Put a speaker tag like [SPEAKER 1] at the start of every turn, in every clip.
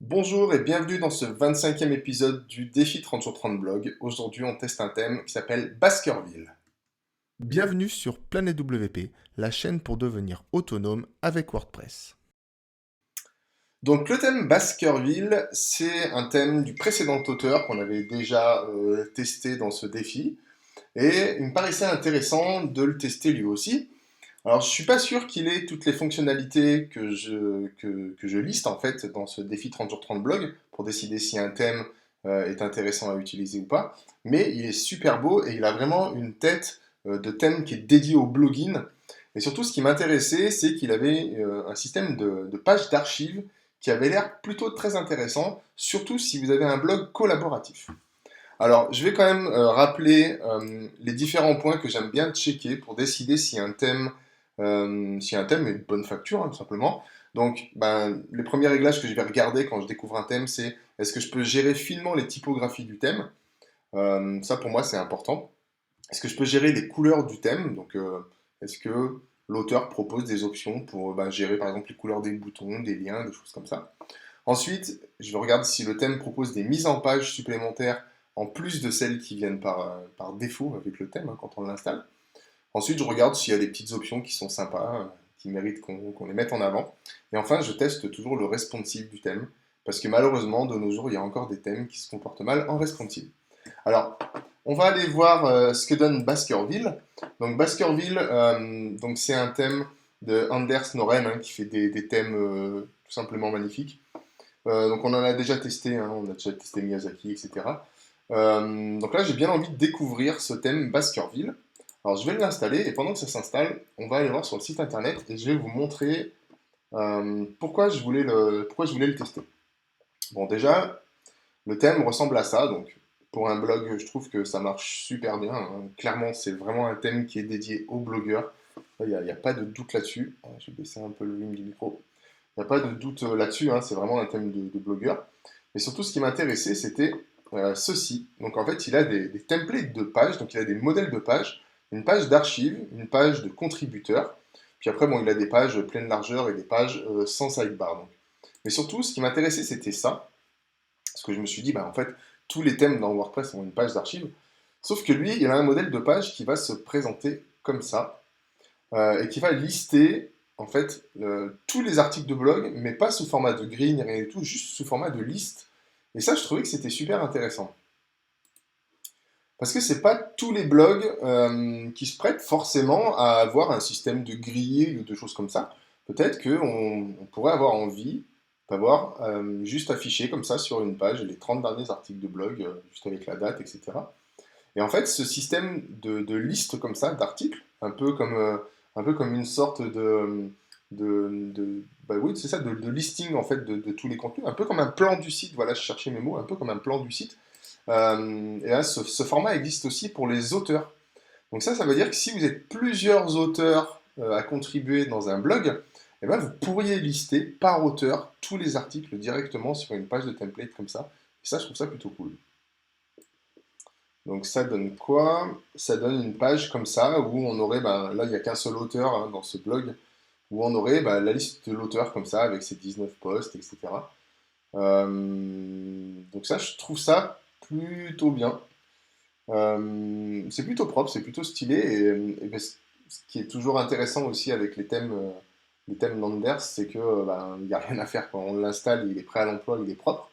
[SPEAKER 1] Bonjour et bienvenue dans ce 25e épisode du défi 30 jours 30 blog. Aujourd'hui, on teste un thème qui s'appelle Baskerville.
[SPEAKER 2] Bienvenue sur Planète WP, la chaîne pour devenir autonome avec WordPress.
[SPEAKER 1] Donc, le thème Baskerville, c'est un thème du précédent auteur qu'on avait déjà testé dans ce défi. Et il me paraissait intéressant de le tester lui aussi. Alors, je suis pas sûr qu'il ait toutes les fonctionnalités que je liste en fait dans ce défi 30 jours 30 blog pour décider si un thème est intéressant à utiliser ou pas. Mais il est super beau et il a vraiment une tête de thème qui est dédiée au blogging. Et surtout, ce qui m'intéressait, c'est qu'il avait un système de pages d'archives qui avait l'air plutôt très intéressant, surtout si vous avez un blog collaboratif. Alors, je vais quand même rappeler les différents points que j'aime bien checker pour décider si un thème est de bonne facture, hein, tout simplement. Donc, les premiers réglages que je vais regarder quand je découvre un thème, c'est est-ce que je peux gérer finement les typographies du thème. Ça, pour moi, c'est important. Est-ce que je peux gérer les couleurs du thème? Donc, est-ce que l'auteur propose des options pour gérer, par exemple, les couleurs des boutons, des liens, des choses comme ça? Ensuite, je regarde si le thème propose des mises en page supplémentaires en plus de celles qui viennent par défaut avec le thème, hein, quand on l'installe. Ensuite, je regarde s'il y a des petites options qui sont sympas, qui méritent qu'on les mette en avant. Et enfin, je teste toujours le responsive du thème, parce que malheureusement, de nos jours, il y a encore des thèmes qui se comportent mal en responsive. Alors, on va aller voir ce que donne Baskerville. Donc Baskerville, donc c'est un thème de Anders Noren, hein, qui fait des thèmes tout simplement magnifiques. Donc on en a déjà testé, hein, on a déjà testé Miyazaki, etc. Donc là, j'ai bien envie de découvrir ce thème Baskerville. Alors je vais l'installer et pendant que ça s'installe, on va aller voir sur le site internet et je vais vous montrer pourquoi je voulais le tester. Bon, déjà, le thème ressemble à ça, donc pour un blog, je trouve que ça marche super bien, hein. Clairement, c'est vraiment un thème qui est dédié aux blogueurs. Il n'y a pas de doute là-dessus. Je vais baisser un peu le volume du micro. Il n'y a pas de doute là-dessus, hein, c'est vraiment un thème de blogueur. Mais surtout, ce qui m'intéressait, c'était ceci. Donc en fait, il a des templates de pages, donc il a des modèles de pages, une page d'archives, une page de contributeurs. Puis après, bon, il a des pages pleine largeur et des pages sans sidebar. Donc. Mais surtout, ce qui m'intéressait, c'était ça. Parce que je me suis dit, en fait, tous les thèmes dans WordPress ont une page d'archives. Sauf que lui, il a un modèle de page qui va se présenter comme ça et qui va lister en fait tous les articles de blog, mais pas sous format de grille ni rien du tout, juste sous format de liste. Et ça, je trouvais que c'était super intéressant. Parce que c'est pas tous les blogs qui se prêtent forcément à avoir un système de grille ou de choses comme ça. Peut-être qu'on pourrait avoir envie d'avoir juste affiché comme ça sur une page les 30 derniers articles de blog, juste avec la date, etc. Et en fait, ce système de liste comme ça, d'articles, un peu comme une sorte oui, c'est ça, de listing en fait de tous les contenus, un peu comme un plan du site, voilà, je cherchais mes mots, un peu comme un plan du site. Et là, ce format existe aussi pour les auteurs. Donc ça veut dire que si vous êtes plusieurs auteurs à contribuer dans un blog, eh ben, vous pourriez lister par auteur tous les articles directement sur une page de template comme ça. Et ça, je trouve ça plutôt cool. Donc ça donne quoi? Ça donne une page comme ça où on aurait, là il n'y a qu'un seul auteur, hein, dans ce blog, où on aurait la liste de l'auteur comme ça avec ses 19 posts, etc. Donc ça, je trouve ça plutôt bien. C'est plutôt propre, c'est plutôt stylé ce qui est toujours intéressant aussi avec les thèmes Landers, c'est que il n'y a rien à faire quand on l'installe, il est prêt à l'emploi, il est propre.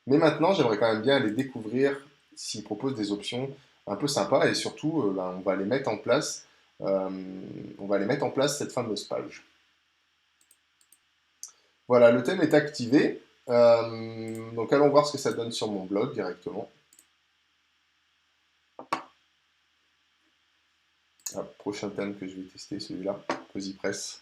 [SPEAKER 1] Mais maintenant, j'aimerais quand même bien aller découvrir s'ils proposent des options un peu sympas et surtout, on va les mettre en place. euh, on va les mettre en place cette fameuse page. Voilà, le thème est activé. Donc allons voir ce que ça donne sur mon blog directement. Ah, prochain thème que je vais tester, celui-là, PosiPress.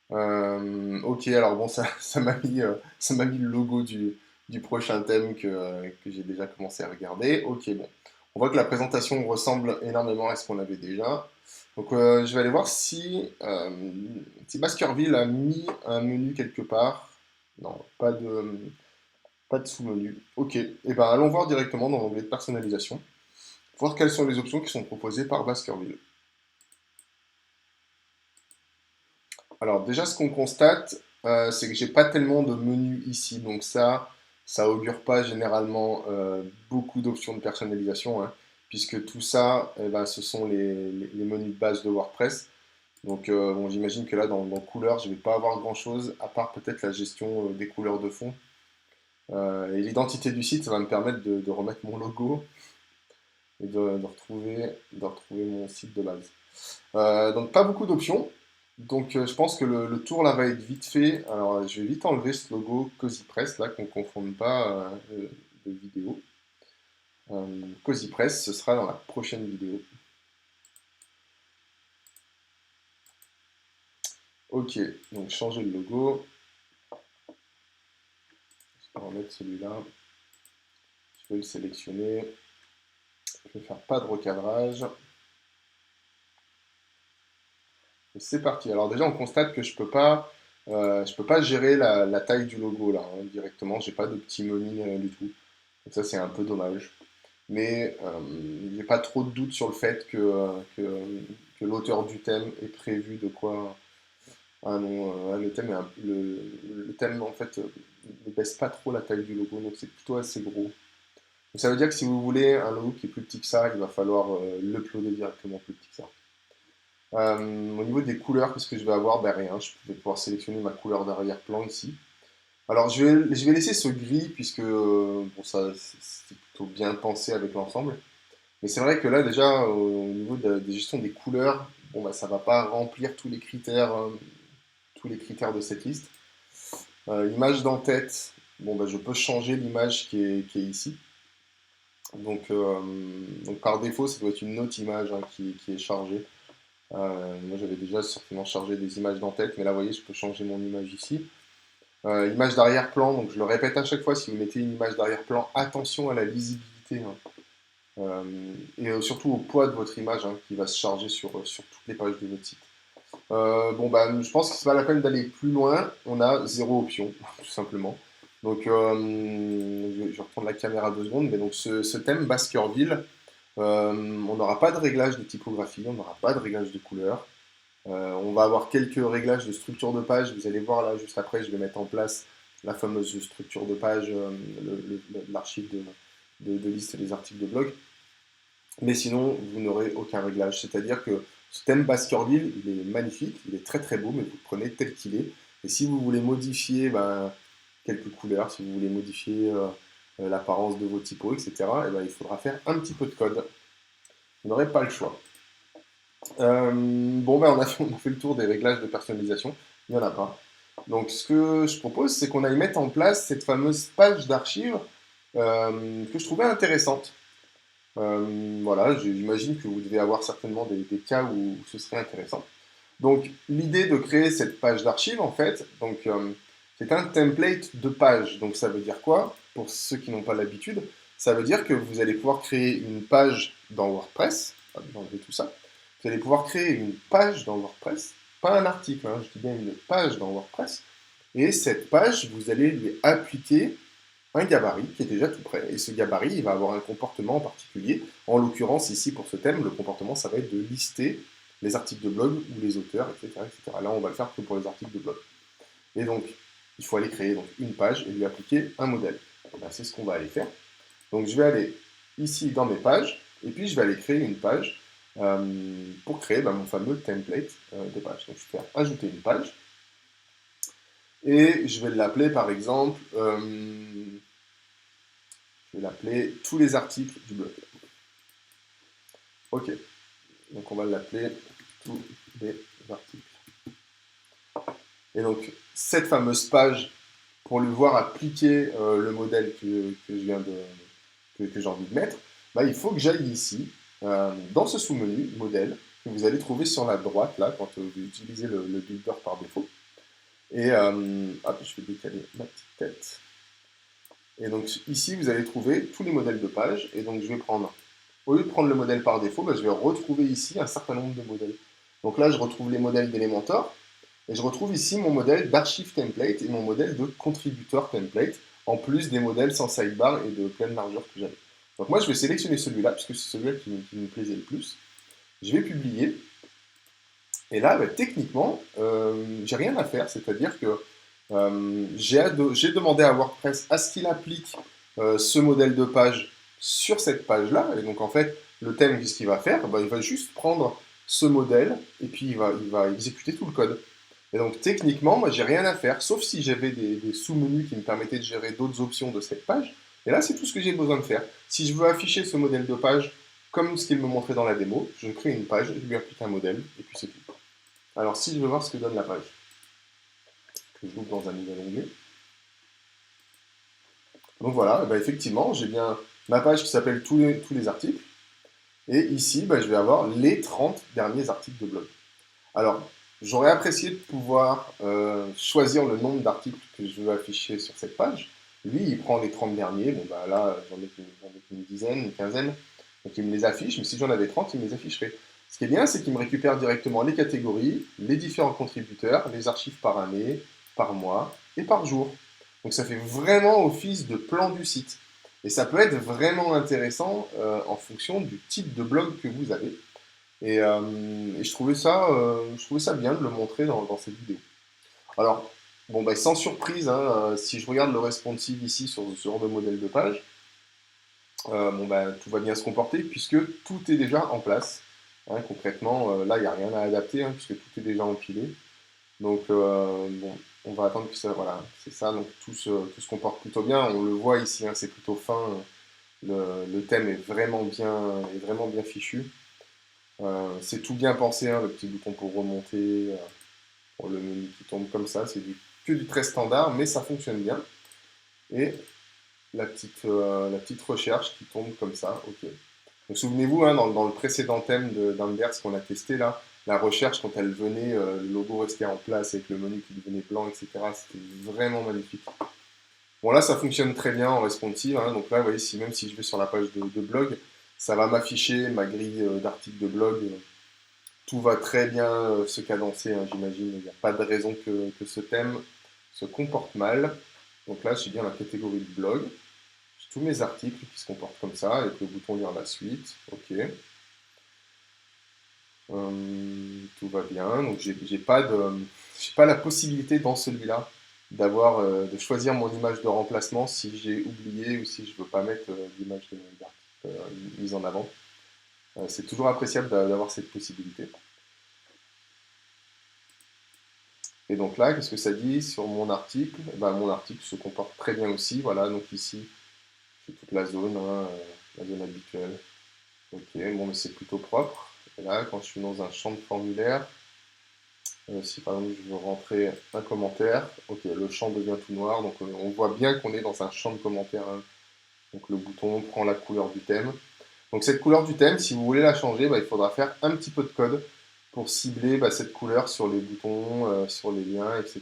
[SPEAKER 1] Ok, alors bon, ça m'a mis le logo du prochain thème que j'ai déjà commencé à regarder. Ok, bon. On voit que la présentation ressemble énormément à ce qu'on avait déjà. Donc, je vais aller voir si Baskerville a mis un menu quelque part. Non, pas de sous-menu. Ok, et ben allons voir directement dans l'onglet de personnalisation, voir quelles sont les options qui sont proposées par Baskerville. Alors déjà, ce qu'on constate, C'est que j'ai pas tellement de menus ici, donc ça augure pas généralement beaucoup d'options de personnalisation, hein, puisque tout ça, eh ben, ce sont les menus de base de WordPress. Donc bon, j'imagine que là, dans couleurs, je vais pas avoir grand-chose, à part peut-être la gestion des couleurs de fond. Et l'identité du site, ça va me permettre de remettre mon logo et de retrouver mon site de base. Donc pas beaucoup d'options. Donc je pense que le tour là va être vite fait. Alors je vais vite enlever ce logo Cozy Press là, qu'on ne confonde pas de vidéo. Cozy Press, ce sera dans la prochaine vidéo. Ok, donc changer le logo. Je vais remettre celui-là. Je vais le sélectionner. Je vais faire pas de recadrage. Et c'est parti. Alors déjà, on constate que je peux pas gérer la taille du logo là hein, directement. J'ai pas de petit menu ni rien du tout. Donc ça, c'est un peu dommage. Mais j'ai pas trop de doute sur le fait que l'auteur du thème ait prévu de quoi. Ah non, le thème en fait ne baisse pas trop la taille du logo, donc c'est plutôt assez gros. Donc ça veut dire que si vous voulez un logo qui est plus petit que ça, il va falloir l'uploader directement plus petit que ça. Au niveau des couleurs, qu'est-ce que je vais avoir? Ben rien, je vais pouvoir sélectionner ma couleur d'arrière-plan ici. Alors je vais laisser ce gris puisque bon, ça c'est plutôt bien pensé avec l'ensemble. Mais c'est vrai que là déjà au niveau des gestions des couleurs, bon bah ça va pas remplir tous les critères de cette liste. L'image d'en-tête, bon bah je peux changer l'image qui est ici. Donc par défaut ça doit être une autre image hein, qui est chargée. Moi j'avais déjà certainement chargé des images d'en-tête, mais là vous voyez je peux changer mon image ici. Image d'arrière-plan, donc je le répète à chaque fois, si vous mettez une image d'arrière-plan, attention à la lisibilité hein. Et surtout au poids de votre image hein, qui va se charger sur toutes les pages de votre site. Bon, bah, je pense que c'est pas la peine d'aller plus loin, on a zéro option, tout simplement. Donc je vais reprendre la caméra 2 secondes, mais donc ce thème Baskerville, on n'aura pas de réglage de typographie, on n'aura pas de réglage de couleur. On va avoir quelques réglages de structure de page. Vous allez voir là, juste après, je vais mettre en place la fameuse structure de page, l'archive de liste des articles de blog. Mais sinon, vous n'aurez aucun réglage. C'est-à-dire que ce thème Baskerville, il est magnifique, il est très très beau, mais vous le prenez tel qu'il est. Et si vous voulez modifier quelques couleurs, si vous voulez modifier l'apparence de vos typos, etc., et ben, il faudra faire un petit peu de code. Vous n'aurez pas le choix. Bon, ben on a fait le tour des réglages de personnalisation. Il n'y en a pas. Donc, ce que je propose, c'est qu'on aille mettre en place cette fameuse page d'archives que je trouvais intéressante. Voilà, j'imagine que vous devez avoir certainement des cas où ce serait intéressant. Donc, l'idée de créer cette page d'archives, en fait, c'est un template de page. Donc, ça veut dire quoi? Pour ceux qui n'ont pas l'habitude, ça veut dire que vous allez pouvoir créer une page dans WordPress. Je vais enlever tout ça. Vous allez pouvoir créer une page dans WordPress, pas un article, hein, je dis bien une page dans WordPress. Et cette page, vous allez lui appliquer un gabarit qui est déjà tout prêt. Et ce gabarit, il va avoir un comportement en particulier. En l'occurrence, ici, pour ce thème, le comportement, ça va être de lister les articles de blog ou les auteurs, etc., etc. Là, on va le faire que pour les articles de blog. Et donc, il faut aller créer donc, une page et lui appliquer un modèle. Ben, c'est ce qu'on va aller faire. Donc, je vais aller ici dans mes pages, et puis je vais aller créer une page pour créer mon fameux template de page. Donc, je vais faire ajouter une page. Et je vais l'appeler par exemple, je vais l'appeler tous les articles du blog. Ok, donc on va l'appeler tous les articles. Et donc cette fameuse page, pour lui voir appliquer le modèle que j'ai envie de mettre, il faut que j'aille ici, dans ce sous-menu, modèle, que vous allez trouver sur la droite, là, quand vous utilisez le builder par défaut. Et je vais décaler ma petite tête. Et donc ici, vous allez trouver tous les modèles de page. Et donc je vais prendre, au lieu de prendre le modèle par défaut, je vais retrouver ici un certain nombre de modèles. Donc là, je retrouve les modèles d'Elementor. Et je retrouve ici mon modèle d'archive template et mon modèle de contributeur template, en plus des modèles sans sidebar et de pleine largeur que j'avais. Donc moi, je vais sélectionner celui-là, puisque c'est celui-là qui me plaisait le plus. Je vais publier. Et là, techniquement, j'ai rien à faire, c'est-à-dire que J'ai demandé à WordPress à ce qu'il applique ce modèle de page sur cette page-là. Et donc en fait, le thème, qu'est-ce qu'il va faire? Bah, il va juste prendre ce modèle et puis il va exécuter tout le code. Et donc techniquement, moi, j'ai rien à faire, sauf si j'avais des sous-menus qui me permettaient de gérer d'autres options de cette page. Et là, c'est tout ce que j'ai besoin de faire. Si je veux afficher ce modèle de page comme ce qu'il me montrait dans la démo, je crée une page, je lui applique un modèle, et puis c'est tout. Alors si je veux voir ce que donne la page, que je l'ouvre dans un nouvel onglet. Donc voilà, bah effectivement, j'ai bien ma page qui s'appelle tous les articles. Et ici, bah, je vais avoir les 30 derniers articles de blog. Alors, j'aurais apprécié de pouvoir choisir le nombre d'articles que je veux afficher sur cette page. Lui, il prend les 30 derniers. Bon, bah là, j'en ai qu'une dizaine, une quinzaine. Donc, il me les affiche. Mais si j'en avais 30, il me les afficherait. Ce qui est bien, c'est qu'il me récupère directement les catégories, les différents contributeurs, les archives par année, par mois et par jour. Donc, ça fait vraiment office de plan du site. Et ça peut être vraiment intéressant en fonction du type de blog que vous avez. Et je trouvais ça bien de le montrer dans cette vidéo. Alors, bon, bah, sans surprise, hein, si je regarde le responsive ici sur ce genre de modèle de page, bon, bah, tout va bien se comporter puisque tout est déjà en place. Hein, concrètement, là, il n'y a rien à adapter hein, puisque tout est déjà empilé. Donc, bon, on va attendre que ça, voilà, c'est ça. Donc, tout se comporte plutôt bien. On le voit ici, hein, c'est plutôt fin. Le thème est vraiment bien fichu. C'est tout bien pensé, hein, le petit bouton pour remonter, pour le menu qui tombe comme ça, que du très standard, mais ça fonctionne bien. Et la petite recherche qui tombe comme ça, ok. Donc souvenez-vous, hein, dans le précédent thème d'Anvers qu'on a testé là, la recherche quand elle venait, le logo restait en place avec le menu qui devenait blanc, etc. C'était vraiment magnifique. Bon là, ça fonctionne très bien en responsive, hein, donc là, vous voyez, même si je vais sur la page de blog, ça va m'afficher ma grille d'articles de blog. Tout va très bien se cadencer, hein, j'imagine. Il n'y a pas de raison que ce thème se comporte mal. Donc là, j'ai bien la catégorie de blog. J'ai tous mes articles qui se comportent comme ça, avec le bouton lire la suite. Ok. Tout va bien. Donc j'ai pas la possibilité dans celui-là de choisir mon image de remplacement si j'ai oublié ou si je veux pas mettre l'image d'article mise en avant. C'est toujours appréciable d'avoir cette possibilité. Et donc là, qu'est-ce que ça dit sur mon article? Eh ben, mon article se comporte très bien aussi. Voilà, donc ici, j'ai toute la zone, hein, la zone habituelle. Ok, bon, mais c'est plutôt propre. Et là, quand je suis dans un champ de formulaire, si par exemple je veux rentrer un commentaire, ok, le champ devient tout noir. Donc on voit bien qu'on est dans un champ de commentaires, hein. Donc le bouton prend la couleur du thème. Donc cette couleur du thème, si vous voulez la changer, bah, il faudra faire un petit peu de code pour cibler bah, cette couleur sur les boutons, sur les liens, etc.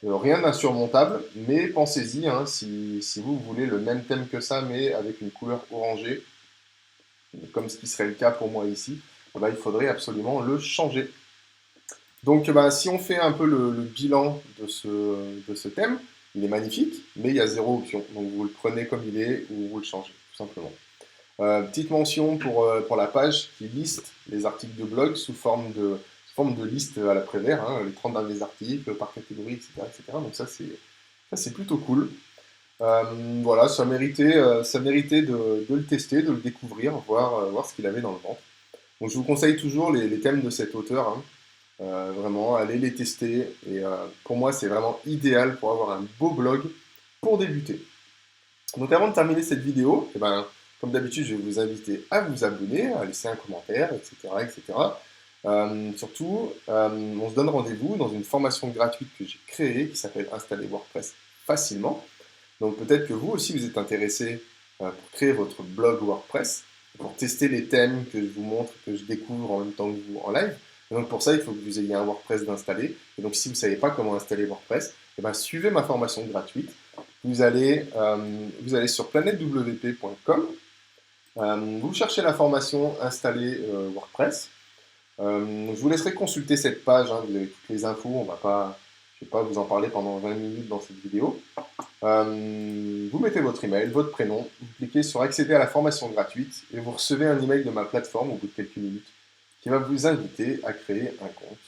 [SPEAKER 1] Rien d'insurmontable, mais pensez-y, hein, si vous voulez le même thème que ça, mais avec une couleur orangée, comme ce qui serait le cas pour moi ici, bah, il faudrait absolument le changer. Donc bah, si on fait un peu le bilan de ce thème, il est magnifique, mais il y a zéro option. Donc vous le prenez comme il est ou vous le changez, tout simplement. Petite mention pour la page qui liste les articles de blog sous forme de liste à la Prévert, hein, les 30 derniers articles par catégorie, etc. etc. Donc ça c'est plutôt cool. Voilà, ça méritait de le tester, de le découvrir, voir ce qu'il avait dans le ventre. Donc je vous conseille toujours les thèmes de cet auteur, hein. Vraiment, allez les tester. Et pour moi, c'est vraiment idéal pour avoir un beau blog pour débuter. Donc avant de terminer cette vidéo, eh ben, comme d'habitude, je vais vous inviter à vous abonner, à laisser un commentaire, etc. etc. Surtout, on se donne rendez-vous dans une formation gratuite que j'ai créée qui s'appelle Installer WordPress facilement. Donc peut-être que vous aussi vous êtes intéressé pour créer votre blog WordPress, pour tester les thèmes que je vous montre, que je découvre en même temps que vous en live. Et donc pour ça, il faut que vous ayez un WordPress d'installer. Et donc si vous ne savez pas comment installer WordPress, eh ben, suivez ma formation gratuite. Vous allez sur planetwp.com, vous cherchez la formation Installer WordPress. Je vous laisserai consulter cette page, hein, vous avez toutes les infos, je ne vais pas vous en parler pendant 20 minutes dans cette vidéo. Vous mettez votre email, votre prénom, vous cliquez sur accéder à la formation gratuite et vous recevez un email de ma plateforme au bout de quelques minutes qui va vous inviter à créer un compte.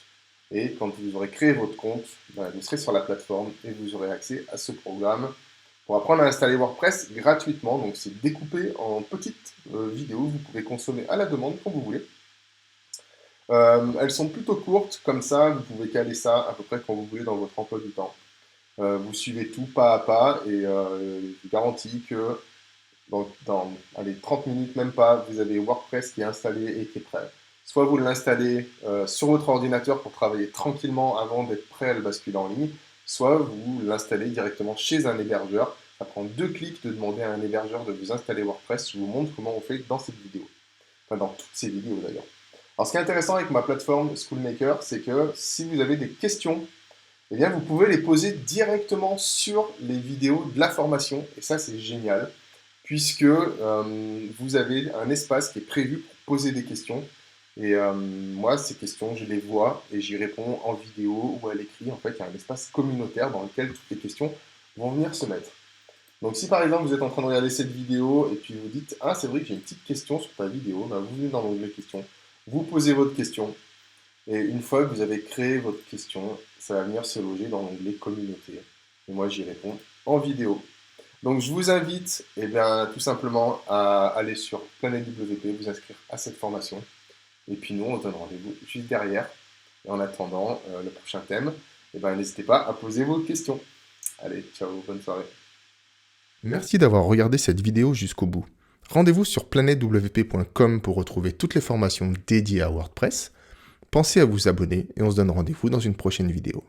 [SPEAKER 1] Et quand vous aurez créé votre compte, vous serez sur la plateforme et vous aurez accès à ce programme pour apprendre à installer WordPress gratuitement. Donc c'est découpé en petites vidéos, vous pouvez consommer à la demande quand vous voulez. Elles sont plutôt courtes, comme ça vous pouvez caler ça à peu près quand vous voulez dans votre emploi du temps. Vous suivez tout pas à pas et je vous garantis que dans allez, 30 minutes, même pas, vous avez WordPress qui est installé et qui est prêt. Soit vous l'installez sur votre ordinateur pour travailler tranquillement avant d'être prêt à le basculer en ligne, soit vous l'installez directement chez un hébergeur. Ça prend 2 clics de demander à un hébergeur de vous installer WordPress. Je vous montre comment on fait dans cette vidéo. Enfin, dans toutes ces vidéos d'ailleurs. Alors, ce qui est intéressant avec ma plateforme Schoolmaker, c'est que si vous avez des questions, eh bien, vous pouvez les poser directement sur les vidéos de la formation. Et ça, c'est génial, puisque vous avez un espace qui est prévu pour poser des questions. Et moi, ces questions, je les vois et j'y réponds en vidéo ou à l'écrit. En fait, il y a un espace communautaire dans lequel toutes les questions vont venir se mettre. Donc, si par exemple, vous êtes en train de regarder cette vidéo et puis vous dites « Ah, c'est vrai que j'ai une petite question sur ta vidéo », ben, vous venez dans l'onglet questions, vous posez votre question. Et une fois que vous avez créé votre question, ça va venir se loger dans l'onglet communauté. Et moi, j'y réponds en vidéo. Donc, je vous invite tout simplement à aller sur Planète WP, vous inscrire à cette formation. Et puis nous, on se donne rendez-vous juste derrière. Et en attendant le prochain thème, n'hésitez pas à poser vos questions. Allez, ciao, bonne soirée.
[SPEAKER 2] Merci d'avoir regardé cette vidéo jusqu'au bout. Rendez-vous sur planetewp.com pour retrouver toutes les formations dédiées à WordPress. Pensez à vous abonner et on se donne rendez-vous dans une prochaine vidéo.